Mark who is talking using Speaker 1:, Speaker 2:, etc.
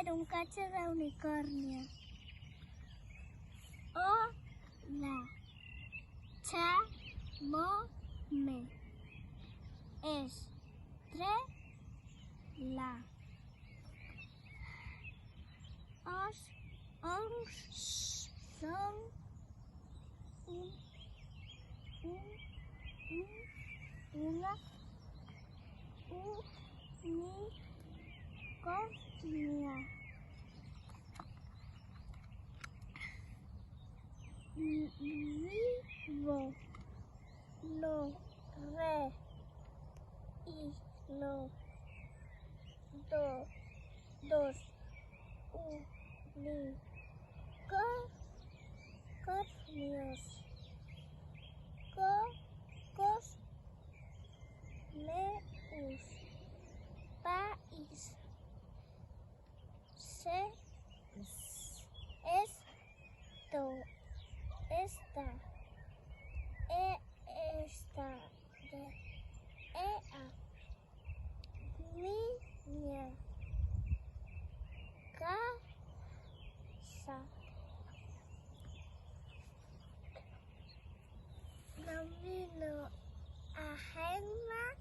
Speaker 1: ser un cacho de unicornio. Hola, chamome, estrella, son una unicornia. Vivo, lo re y lo dos unicornios. Cocos meus país. Esta minha casa. Não vi a rena.